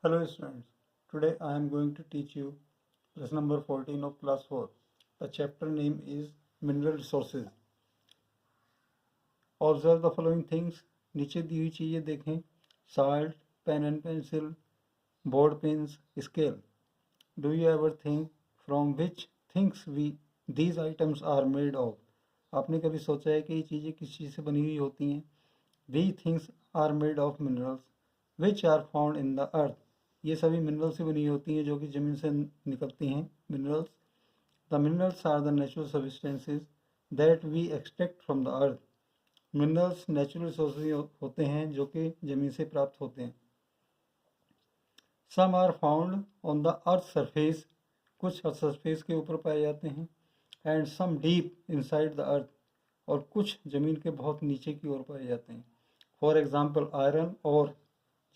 Hello students, today I am going to teach you lesson number 14 of class 4. The chapter name is Mineral Resources. Observe the following things. नीचे दी हुई चीज़ें देखें. Salt, pen and pencil, board pins, scale. Do you ever think from which things these items are made of? आपने कभी सोचा है कि ये चीज़ें किस चीज़ से बनी हुई होती हैं? These things are made of minerals which are found in the earth. ये सभी मिनरल से बनी होती हैं जो कि ज़मीन से निकलती हैं. Minerals. The minerals are the natural substances that we extract from the earth. Minerals natural resources होते हैं जो कि ज़मीन से प्राप्त होते हैं. Some are found on the earth surface. कुछ अर्थ सरफेस के ऊपर पाए जाते हैं. And some deep inside the earth. और कुछ ज़मीन के बहुत नीचे की ओर पाए जाते हैं. फॉर एग्जाम्पल आयरन और,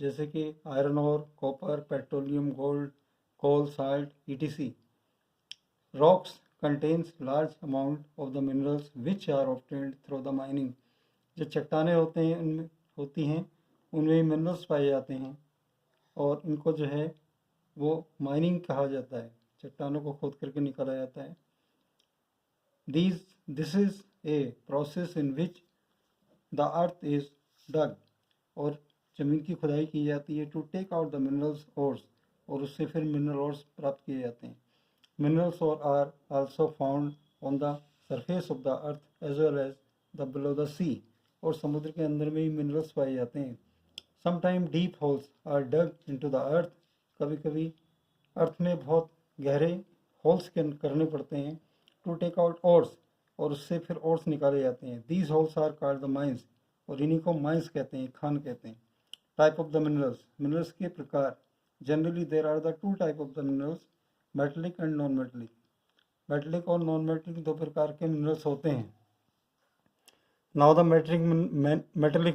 जैसे कि आयरन और, copper, petroleum, gold, coal, salt, etc. Rocks contains large amount of the minerals which are obtained through the mining. जो चट्टानें होती हैं उनमें मिनरल्स पाए जाते हैं और इनको जो है वो माइनिंग कहा जाता है. चट्टानों को खोद करके निकाला जाता है. This is a process in which the earth is dug. और ज़मीन की खुदाई की जाती है to take out the minerals ores. और उससे फिर मिनरल ओर्स प्राप्त किए जाते हैं. मिनरल्स और are also found on the surface of the earth as well as the below the sea. और समुद्र के अंदर में भी मिनरल्स पाए जाते हैं. Sometime deep holes are dug into the earth. कभी कभी अर्थ में बहुत गहरे होल्स करने पड़ते हैं टू टेक आउट ओर्स. और उससे फिर ओर्स निकाले जाते हैं. These holes are called the mines. और इन्हीं को माइंस कहते हैं, खान कहते हैं. Type of the minerals. Minerals के प्रकार. Generally there are the two type of the minerals, metallic and non metallic. Metallic और नॉन मेटलिक दो प्रकार के मिनरल्स होते हैं. Now the metallic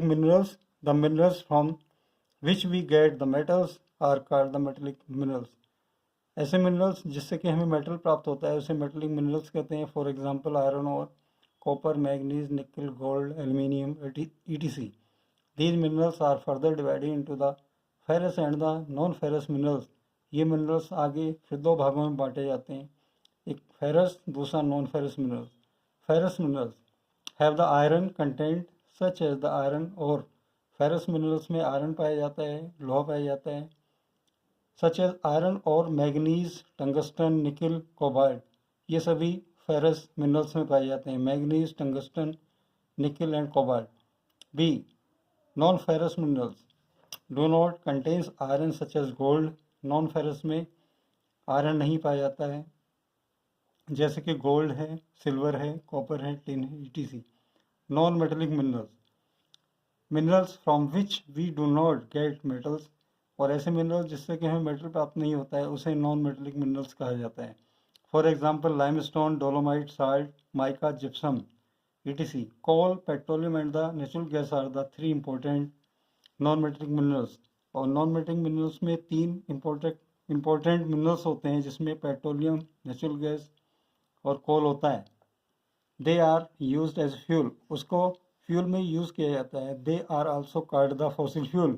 minerals. The minerals from which we get the metals are called the metallic minerals. ऐसे minerals जिससे कि हमें मेटल प्राप्त होता है उसे मेटलिक मिनरल्स कहते हैं. फॉर एग्जाम्पल आयरन और, कॉपर, मैग्नीज, निकल, gold, aluminium, etc. These minerals are further divided into the ferrous and the non-ferrous minerals. ये मिनरल्स आगे फिर दो भागों में बांटे जाते हैं, एक फेरस, दूसरा non ferrous minerals. Ferrous minerals have the iron content such as the iron ore. Ferrous minerals में आयरन पाया जाता है, लोहा पाया जाता है. Such as iron ore, manganese, tungsten, nickel, cobalt. ये सभी फेरस मिनरल्स में पाए जाते हैं. Manganese, tungsten, nickel and cobalt. B non-ferrous minerals do not contains iron such as gold. non-ferrous में आयरन नहीं पाया जाता है, जैसे कि गोल्ड है, सिल्वर है, कॉपर है, टिन है, etc. Non metallic minerals. Minerals from which we do not get metals. और ऐसे मिनरल्स जिससे कि हमें मेटल प्राप्त नहीं होता है उसे नॉन मेटलिक मिनरल्स कहा जाता है. For example limestone, dolomite, salt, mica, gypsum, etc. Coal, petroleum and the natural gas are the three important non-metallic minerals. और non-metallic minerals में तीन important minerals होते हैं जिसमें पेट्रोलियम, नेचुरल गैस और कोल होता है. They are used as fuel. उसको फ्यूल में यूज़ किया जाता है. They are also called the fossil fuel.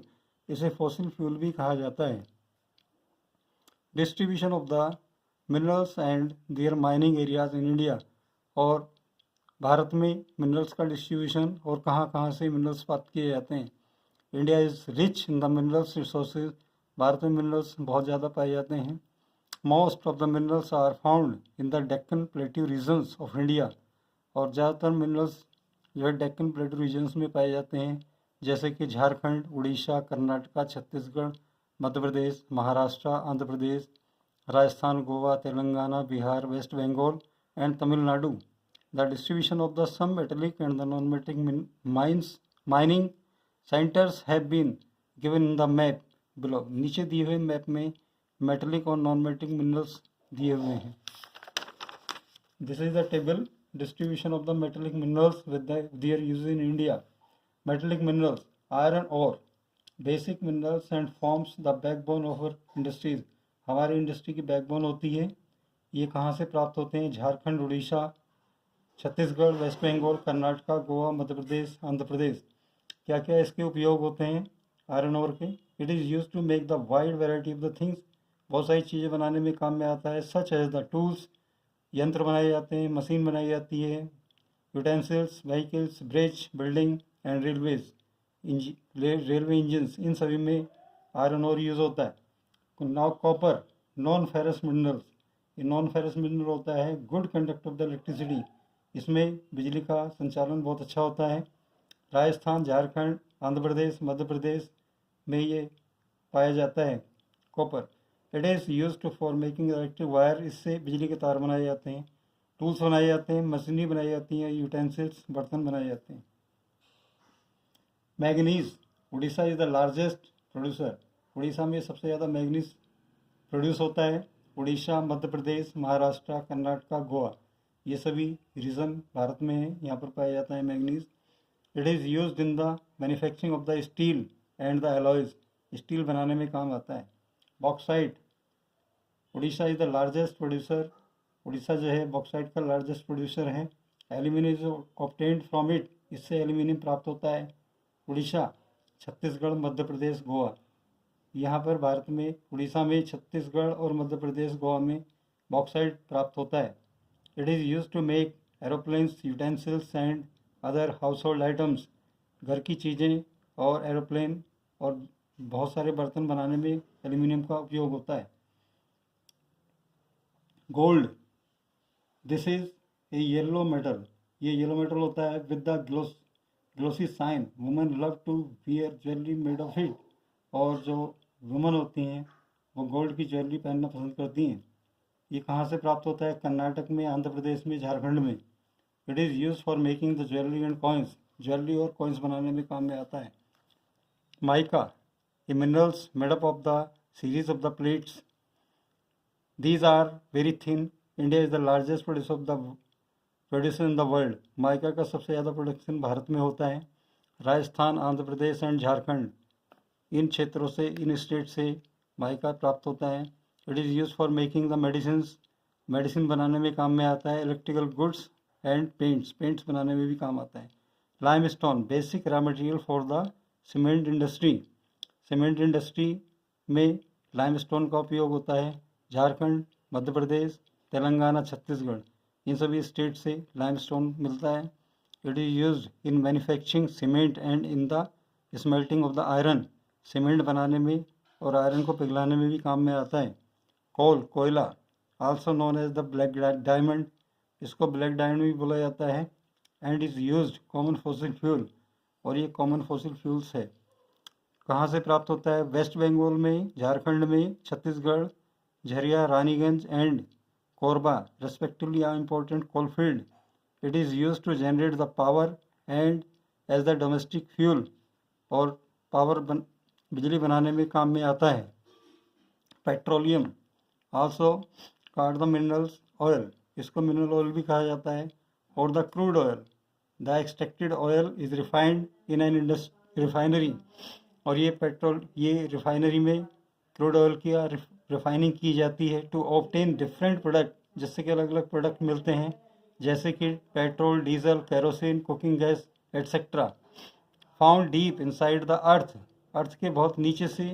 इसे फॉसिल फ्यूल भी कहा जाता है. Distribution of the minerals and their mining areas in India. और भारत में मिनरल्स का डिस्ट्रीब्यूशन और कहाँ कहाँ से मिनरल्स प्राप्त किए जाते हैं. India is rich in the minerals resources. Bharat में मिनरल्स बहुत ज़्यादा पाए जाते हैं. Most of the minerals are found in the Deccan plateau regions of India. और ज़्यादातर मिनरल्स जो है डेक्कन प्लेट्यू रीजन्स में पाए जाते हैं, जैसे कि Jharkhand, Orissa, Karnataka, Chhattisgarh, Madhya Pradesh, Maharashtra, Andhra Pradesh, Rajasthan, Goa, Telangana, Bihar, West Bengal and Tamil Nadu. The distribution of the some metallic and the non-metallic mining centers have been given in the map below. नीचे दिए हुए मैप में मेटलिक और नॉन मेटलिक मिनरल्स दिए हुए हैं. This is the table distribution of the metallic minerals with their use in India. Metallic minerals, iron ore, basic minerals and forms the backbone of our industries. हमारी industry की backbone होती है. ये कहाँ से प्राप्त होते हैं? झारखंड, उड़ीसा, छत्तीसगढ़, वेस्ट बंगाल, कर्नाटका, गोवा, मध्य प्रदेश, आंध्र प्रदेश. क्या क्या इसके उपयोग होते हैं? आयरन ओर के। It is use to make the wide variety of the things, बहुत सारी चीज़ें बनाने में काम में आता है। सच एज द टूल्स, यंत्र बनाए जाते हैं, मशीन बनाई जाती है, utensils, vehicles, bridge, building and railways, railway engines, इन सभी में आयरन ओर यूज़ होता है। Now copper, non ferrous minerals, ये नॉन फेरस मिनरल होता है good conductor of the electricity, इसमें बिजली का संचालन बहुत अच्छा होता है। राजस्थान, झारखंड, आंध्र प्रदेश, मध्य प्रदेश में ये पाया जाता है copper. It is use to for making electric wire, इससे बिजली के तार बनाए जाते हैं, टूल्स बनाए जाते हैं, मशीनरी बनाई जाती हैं, यूटेंसिल्स, बर्तन बनाए जाते हैं। Manganese, Orissa is the largest producer, Orissa में सबसे ज़्यादा मैग्नीज प्रोड्यूस होता है। उड़ीसा, मध्य प्रदेश, महाराष्ट्र, कर्नाटका, गोवा, ये सभी रीजन भारत में है, यहाँ पर पाया जाता है manganese. It is used in the manufacturing of the steel and the alloys, steel बनाने में काम आता है। Bauxite, Orissa is the largest producer, Orissa जो है बॉक्साइट का लार्जेस्ट प्रोड्यूसर है। Aluminium is obtained from it, इससे एल्यूमिनियम प्राप्त होता है। उड़ीसा, छत्तीसगढ़, मध्य प्रदेश, गोवा, यहाँ पर भारत में उड़ीसा में, छत्तीसगढ़ और मध्य प्रदेश, गोवा में बॉक्साइट प्राप्त होता है। It is use to make aeroplanes, utensils and other household items, घर की चीज़ें और एरोप्लेन और बहुत सारे बर्तन बनाने में एल्यूमिनियम का उपयोग होता है। Gold, this is a yellow metal, ये येलो मेटल होता है with the glossy shine, women love to wear jewellery made of it, और जो वुमेन होती हैं वो गोल्ड की ज्वेलरी पहनना पसंद करती हैं। ये कहाँ से प्राप्त होता है? कर्नाटक में, आंध्र प्रदेश में, झारखंड में। It is use for making the jewellery and coins, jewellery और कॉइन्स बनाने में काम में आता है। माइका, ये minerals made up of the series of the plates, these are very thin. India is the largest producer in the world. Mica का सबसे ज़्यादा प्रोडक्शन भारत में होता है। राजस्थान, आंध्र प्रदेश एंड झारखंड, इन क्षेत्रों से, इन स्टेट से माइका प्राप्त होता है। It is use for making the medicine बनाने में काम में आता है। इलेक्ट्रिकल गुड्स एंड पेंट्स बनाने में भी काम आता है। Limestone, basic raw material for the cement industry, cement industry में लाइमस्टोन का उपयोग होता है। झारखंड, मध्य प्रदेश, तेलंगाना, छत्तीसगढ़, इन सभी स्टेट से लाइमस्टोन मिलता है। It is used in manufacturing cement and in the smelting of the iron, cement बनाने में और आयरन को पिघलाने में भी काम में आता है। कोयला, also known as the black diamond, इसको ब्लैक डायमंड भी बोला जाता है। And is used common fossil fuel, और ये कॉमन फॉसिल फ्यूल्स है। कहाँ से प्राप्त होता है? वेस्ट बंगाल में, झारखंड में, Chhattisgarh, Jharia, Raniganj and Korba respectively are important coal field. It is used to generate the power and as the domestic fuel, और बिजली बनाने में काम में आता है। Petroleum, also called the minerals oil, इसको मिनरल ऑयल भी कहा जाता है। और the crude oil, the extracted oil is refined in an refinery, और ये रिफाइनरी में क्रूड ऑयल की रिफाइनिंग की जाती है टू ऑब्टेन डिफरेंट प्रोडक्ट, जिससे कि अलग अलग प्रोडक्ट मिलते हैं, जैसे कि petrol, diesel, kerosene, cooking gas etcetera. Found deep inside the अर्थ के बहुत नीचे से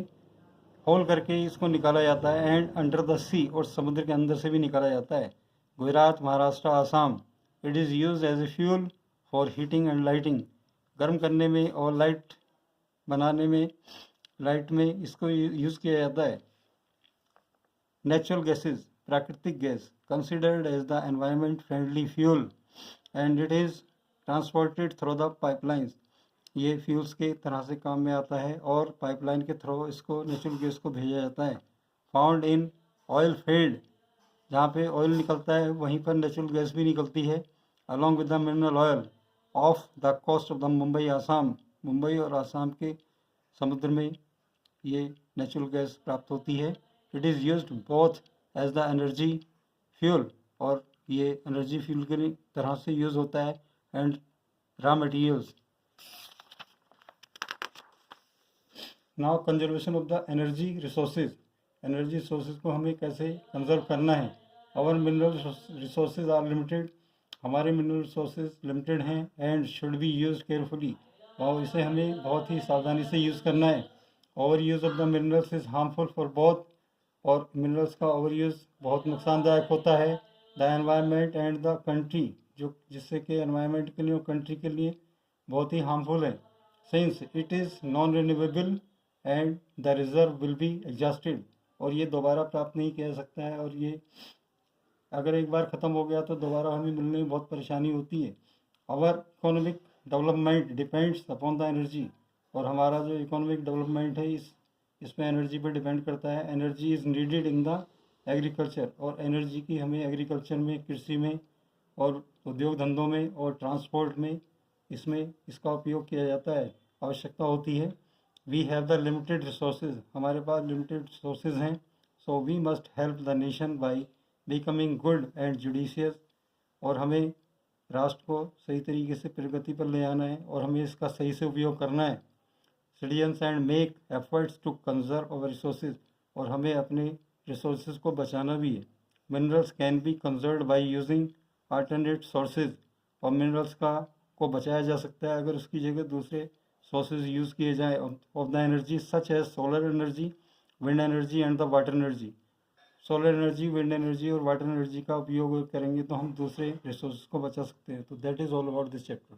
होल करके इसको निकाला जाता है। एंड अंडर द सी, और समुद्र के अंदर से भी निकाला जाता है। Gujarat, Maharashtra, Assam, it is use as a fuel for heating and lighting, गर्म करने में और लाइट बनाने में, लाइट में इसको यूज़ किया जाता है। नेचुरल गैसेज, प्राकृतिक gas, considered as the environment friendly fuel and it is transported through the pipelines, ये फ्यूल्स के तरह से काम में आता है और पाइपलाइन के थ्रू इसको नेचुरल गैस को भेजा जाता है। फाउंड इन ऑयल फील्ड, जहाँ पे ऑयल निकलता है वहीं पर नेचुरल गैस भी निकलती है। Along with the mineral oil of the coast of the Mumbai, Assam, Mumbai और आसाम के समुद्र में ये नेचुरल गैस प्राप्त होती है। It is used both as the energy fuel, और ये एनर्जी फ्यूल की तरह से यूज़ होता है। And raw materials. Now conservation of the energy resources, energy resources को हमें कैसे कंजर्व करना है। Our mineral resources are limited, हमारे मिनरल रिसोर्सेज लिमिटेड हैं। And should be use carefully, और इसे हमें बहुत ही सावधानी से यूज़ करना है। Over use of the minerals is harmful for both, और मिनरल्स का ओवर यूज़ बहुत नुकसानदायक होता है the environment and the country, जो जिससे कि एनवायरनमेंट के लिए और कंट्री के लिए बहुत ही हार्मफुल है। Since it is non renewable and the reserve will be exhausted, और ये दोबारा प्राप्त नहीं किया जा सकता है, और ये अगर एक बार ख़त्म हो गया तो दोबारा हमें मिलने में बहुत परेशानी होती है। Our economic development depends upon the energy, और हमारा जो इकोनॉमिक डेवलपमेंट है इसमें एनर्जी पर डिपेंड करता है। Energy is needed in the agriculture, और एनर्जी की हमें एग्रीकल्चर में, कृषि में और उद्योग धंधों में और ट्रांसपोर्ट में इसमें इसका उपयोग किया जाता है, आवश्यकता होती है। We have the limited resources, हमारे पास लिमिटेड रिसोर्सेज हैं। So we must help the nation by becoming good and judicious, और हमें राष्ट्र को सही तरीके से प्रगति पर ले आना है और हमें इसका सही से उपयोग करना है। Citizens and make efforts to conserve our resources, और हमें अपने रिसोर्सेज को बचाना भी है। Minerals can be conserve by using alternate sources, और मिनरल्स को बचाया जा सकता है अगर उसकी जगह दूसरे सोर्सेज यूज़ किए जाएँ of the energy, such as solar energy, wind energy and the water energy. Solar energy, wind energy और वाटर एनर्जी का उपयोग करेंगे तो हम दूसरे रिसोर्स को बचा सकते हैं। तो that is all about this chapter.